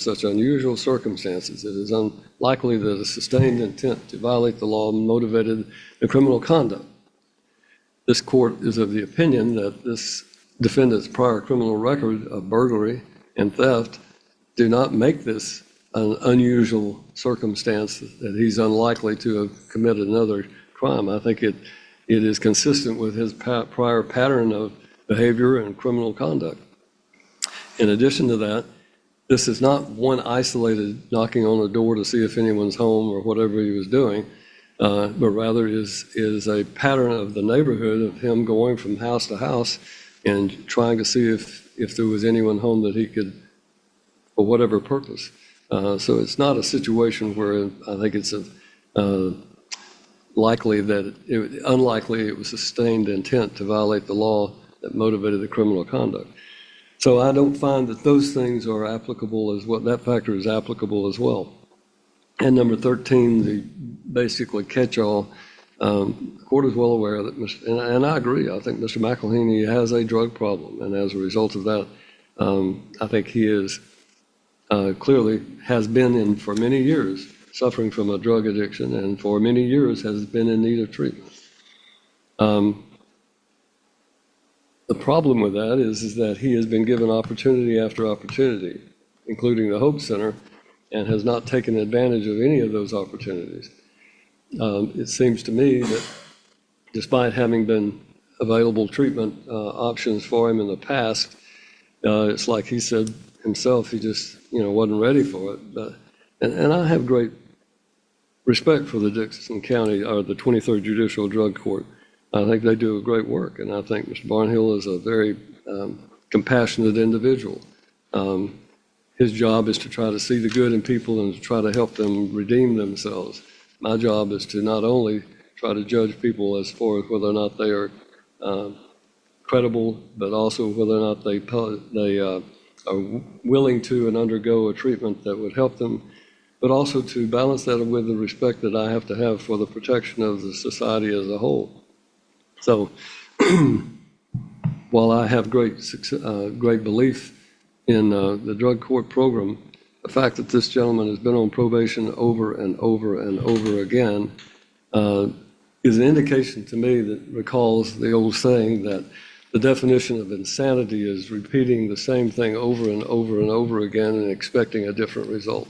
such unusual circumstances, it is unlikely that a sustained intent to violate the law motivated the criminal conduct. This court is of the opinion that this defendant's prior criminal record of burglary and theft do not make this an unusual circumstance that he's unlikely to have committed another crime. I think it is consistent with his prior pattern of behavior and criminal conduct. In addition to that, this is not one isolated knocking on the door to see if anyone's home or whatever he was doing, but rather is a pattern of the neighborhood of him going from house to house and trying to see if there was anyone home that he could, for whatever purpose. So it's not a situation where I think it's unlikely it was sustained intent to violate the law that motivated the criminal conduct. So I don't find that those things are applicable as well. That factor is applicable as well. And number 13, the basically catch-all. The court is well aware that, and I agree, I think Mr. McElhaney has a drug problem. And as a result of that, I think he is clearly has been for many years suffering from a drug addiction, and for many years has been in need of treatment. The problem with that is that he has been given opportunity after opportunity, including the Hope Center, and has not taken advantage of any of those opportunities. It seems to me that despite having been available treatment options for him in the past, it's like he said himself, he just wasn't ready for it. And I have great respect for the Dixon County, or the 23rd Judicial Drug Court. I think they do a great work, and I think Mr. Barnhill is a very compassionate individual. His job is to try to see the good in people and to try to help them redeem themselves. My job is to not only try to judge people as far as whether or not they are credible, but also whether or not they are willing to and undergo a treatment that would help them, but also to balance that with the respect that I have to have for the protection of the society as a whole. So while I have great belief in the drug court program, the fact that this gentleman has been on probation over and over and over again is an indication to me that recalls the old saying that the definition of insanity is repeating the same thing over and over and over again and expecting a different result.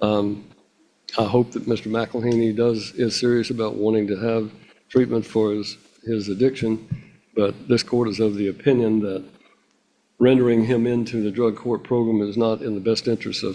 I hope that Mr. McElhaney is serious about wanting to have treatment for his addiction, but this court is of the opinion that rendering him into the drug court program is not in the best interest of